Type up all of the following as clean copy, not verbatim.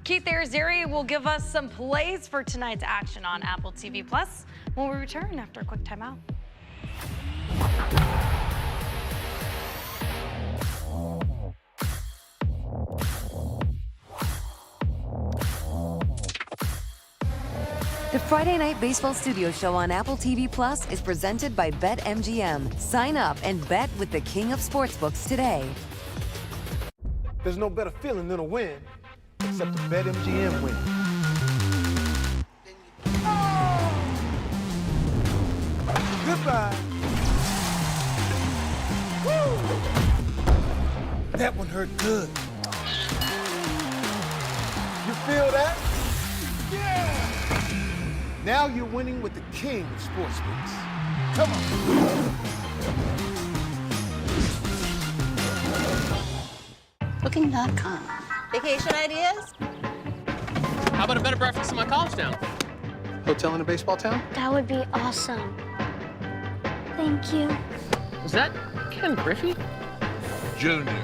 Keith Arizeri will give us some plays for tonight's action on Apple TV Plus when we return after a quick timeout. The Friday Night Baseball Studio Show on Apple TV Plus is presented by BetMGM. Sign up and bet with the king of sportsbooks today. There's no better feeling than a win, except a BetMGM win. Oh! Goodbye. Woo! That one hurt good. You feel that? Yeah! Now you're winning with the king of sportsbooks. Come on. Booking.com. Vacation ideas? How about a better breakfast in my college town? Hotel in a baseball town? That would be awesome. Thank you. Was that Ken Griffey? Junior.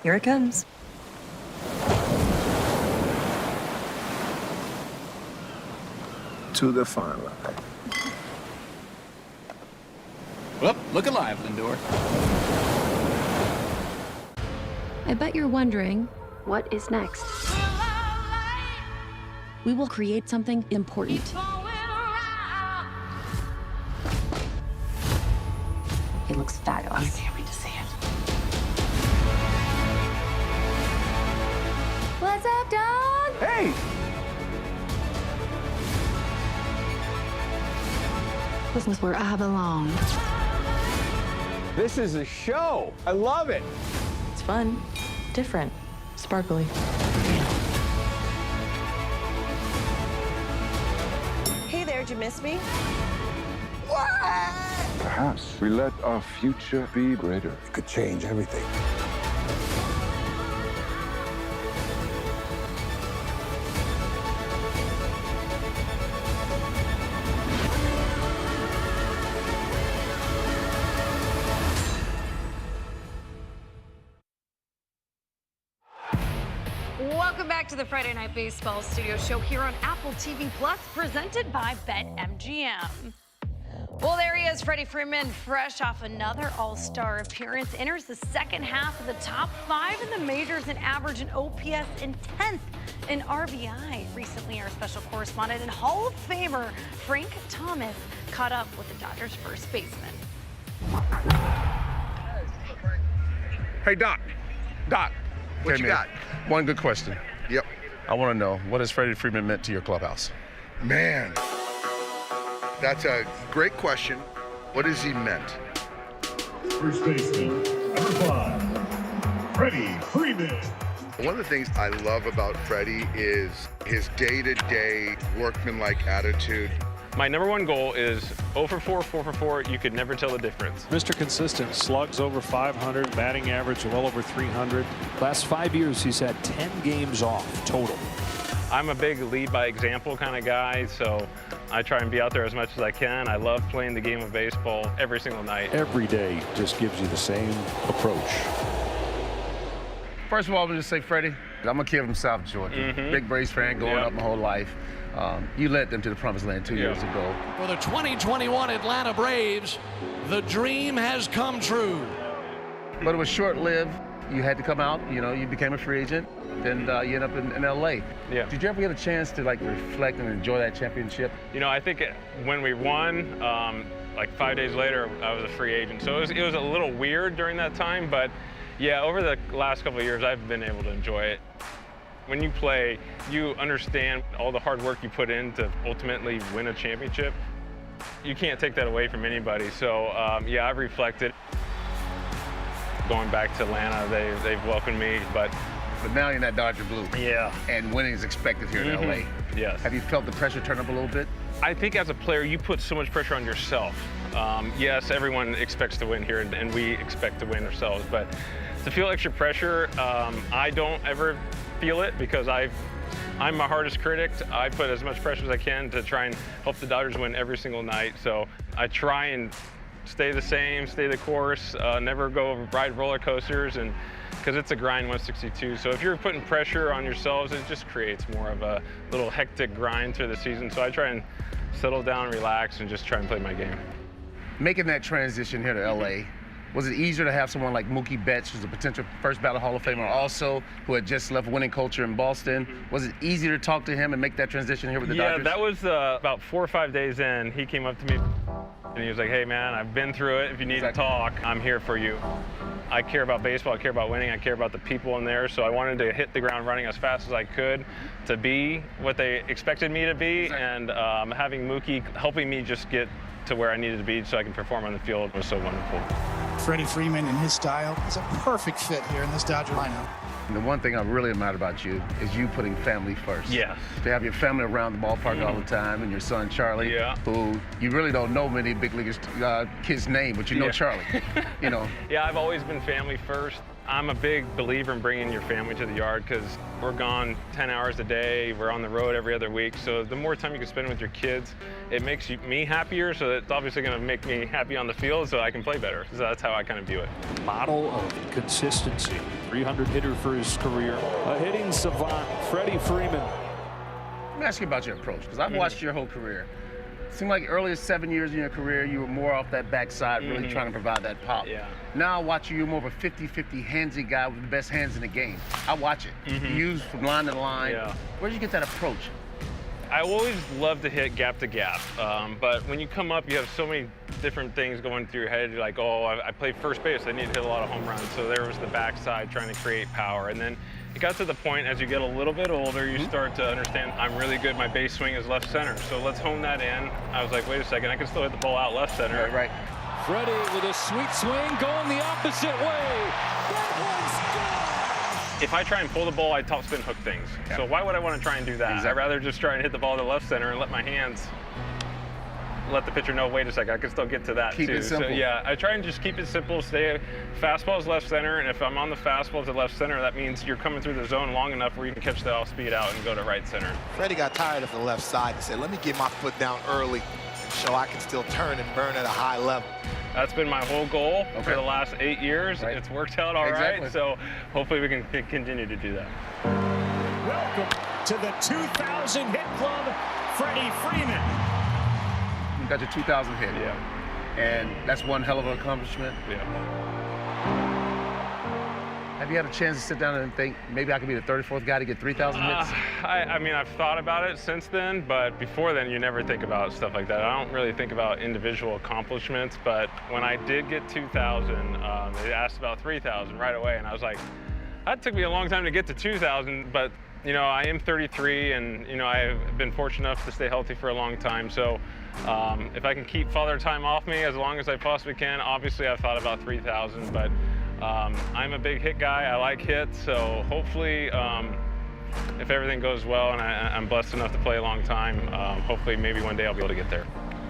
Here it comes. To the fine line. Well, look alive, Lindor. I bet you're wondering, what is next? We will create something important. It looks fabulous. I can't wait to see it. What's up, dog? Hey! This is where I belong. This is a show. I love it. It's fun, different, sparkly. Hey there, did you miss me? Perhaps we let our future be greater. It could change everything. Welcome back to the Friday Night Baseball Studio Show here on Apple TV Plus, presented by BetMGM. Well, there he is, Freddie Freeman, fresh off another All-Star appearance, enters the second half of the top 5 in the majors and average an OPS and 10th in RBI. Recently, our special correspondent and Hall of Famer Frank Thomas caught up with the Dodgers' first baseman. Hey, Doc. Doc. What you got? One good question. Yep. I want to know, what has Freddie Freeman meant to your clubhouse? Man, that's a great question. What has he meant? First baseman, number 5, Freddie Freeman. One of the things I love about Freddie is his day-to-day workmanlike attitude. My number one goal is 0 for 4, 4 for 4. You could never tell the difference. Mr. Consistent, slugs over 500, batting average well over 300. Last 5 years, he's had 10 games off total. I'm a big lead by example kind of guy, so I try and be out there as much as I can. I love playing the game of baseball every single night. Every day just gives you the same approach. First of all, I'm going to say, Freddie, I'm a kid from South Georgia. Big Braves fan growing up my whole life. You led them to the promised land 2 years ago. For the 2021 Atlanta Braves, the dream has come true. But it was short-lived. You had to come out, you became a free agent, then you end up in L.A. Yeah. Did you ever get a chance to reflect and enjoy that championship? I think when we won, like 5 days later, I was a free agent. So it was a little weird during that time, but yeah, over the last couple of years, I've been able to enjoy it. When you play, you understand all the hard work you put in to ultimately win a championship. You can't take that away from anybody. So yeah, I've reflected. Going back to Atlanta, they've welcomed me, but now you're in that Dodger blue. Yeah. And winning is expected here in LA. Yes. Have you felt the pressure turn up a little bit? I think as a player, you put so much pressure on yourself. Yes, everyone expects to win here, and we expect to win ourselves, but to feel extra pressure, I don't ever feel it because I'm my hardest critic. I put as much pressure as I can to try and help the Dodgers win every single night. So I try and stay the same, stay the course, never go ride roller coasters, and because it's a grind 162. So if you're putting pressure on yourselves, it just creates more of a little hectic grind through the season. So I try and settle down, relax, and just try and play my game. Making that transition here to LA, was it easier to have someone like Mookie Betts, who's a potential first ballot Hall of Famer also, who had just left winning culture in Boston? Was it easier to talk to him and make that transition here with the Dodgers? Yeah, that was about 4 or 5 days in. He came up to me and he was like, hey man, I've been through it. If you need to talk, I'm here for you. I care about baseball, I care about winning, I care about the people in there, so I wanted to hit the ground running as fast as I could to be what they expected me to be, and having Mookie helping me just get to where I needed to be so I can perform on the field was so wonderful. Freddie Freeman and his style is a perfect fit here in this Dodger lineup. And the one thing I really admire about you is you putting family first. Yes. To have your family around the ballpark all the time, and your son Charlie, who you really don't know many big leaguers kids' name, but you know Charlie. You know. Yeah, I've always been family first. I'm a big believer in bringing your family to the yard because we're gone 10 hours a day. We're on the road every other week. So the more time you can spend with your kids, it makes me happier. So it's obviously going to make me happy on the field so I can play better. So that's how I kind of view it. Model of consistency. 300 hitter for his career. A hitting savant, Freddie Freeman. Let me ask you about your approach, because I've watched your whole career. It seemed like earlier 7 years in your career, you were more off that backside, really trying to provide that pop. Yeah. Now I watch you, you're more of a 50-50 handsy guy with the best hands in the game. I watch it. You use from line to line. Yeah. Where did you get that approach? I always love to hit gap to gap, but when you come up, you have so many different things going through your head. You're like, oh, I play first base, I need to hit a lot of home runs. So there was the backside trying to create power. And then it got to the point as you get a little bit older, you start to understand I'm really good, my base swing is left center. So let's hone that in. I was like, wait a second, I can still hit the ball out left center. Right. Freddie with a sweet swing going the opposite way. If I try and pull the ball, I top spin hook things. Yeah. So why would I want to try and do that? Exactly. I'd rather just try and hit the ball to left center and let my hands let the pitcher know, wait a second, I can still get to that Keep too. it simple. So yeah, I try and just keep it simple, stay fastball's left center, and if I'm on the fastball to left center, that means you're coming through the zone long enough where you can catch the off speed out and go to right center. Freddie got tired of the left side and said, let me get my foot down early so I can still turn and burn at a high level. That's been my whole goal for the last 8 years. Right. It's worked out all right, so hopefully we can continue to do that. Welcome to the 2000 hit club, Freddie Freeman. You got your 2000 hit. Yeah. And that's one hell of an accomplishment. Yeah. Have you had a chance to sit down and think, maybe I could be the 34th guy to get 3,000 hits? I mean, I've thought about it since then, but before then, you never think about stuff like that. I don't really think about individual accomplishments, but when I did get 2,000, they asked about 3,000 right away, and I was like, that took me a long time to get to 2,000, but you know, I am 33, and you know, I've been fortunate enough to stay healthy for a long time, so if I can keep father time off me as long as I possibly can, obviously I've thought about 3,000, but I'm a big hit guy. I like hits, so hopefully if everything goes well and I'm blessed enough to play a long time, hopefully maybe one day I'll be able to get there.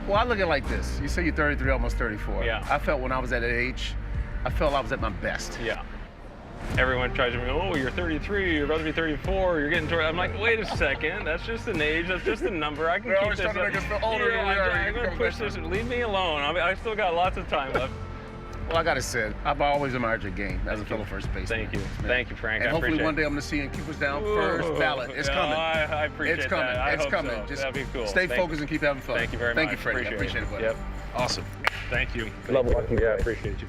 Well, I look at it like this. You say you're 33, almost 34. Yeah. I felt when I was at that age, I felt I was at my best. Yeah. Everyone tries to be, oh, you're 33, you're about to be 34, you're getting toward. I'm like, wait a second, that's just an age, that's just a number. I can keep always this. trying to make us feel older than we are. I'm going to push this. Leave me alone. I still got lots of time left. Well, I got to say, I've always admired your game as a fellow first baseman. Thank you. Thank you, Frank. And I hopefully appreciate one day I'm going to see you and keep us down first ballot. It's coming. I appreciate it's coming. that. It's hope coming. So. Just That'd be cool. stay focused and keep having fun. Thank you very much. Thank you, Frank. I appreciate it, buddy. Yep. Awesome. Thank you. Love watching you. I appreciate you.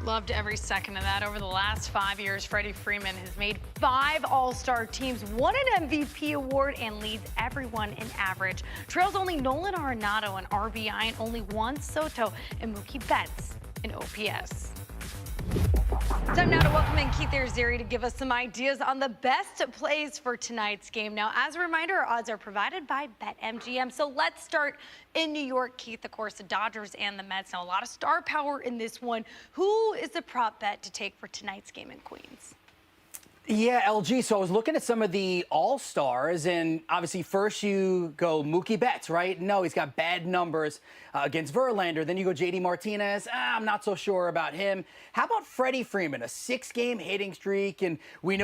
Loved every second of that. Over the last 5 years, Freddie Freeman has made 5 All-Star teams, won an MVP award, and leads everyone in average. Trails only Nolan Arenado in RBI and only Juan Soto and Mookie Betts in OPS. Time now to welcome in Keith Arziri to give us some ideas on the best plays for tonight's game. Now, as a reminder, our odds are provided by BetMGM. So let's start in New York, Keith. Of course, the Dodgers and the Mets. Now, a lot of star power in this one. Who is the prop bet to take for tonight's game in Queens? Yeah, LG. So I was looking at some of the All-Stars, and obviously first you go Mookie Betts, right? No, he's got bad numbers against Verlander. Then you go JD Martinez. I'm not so sure about him. How about Freddie Freeman, a 6-game hitting streak, and we know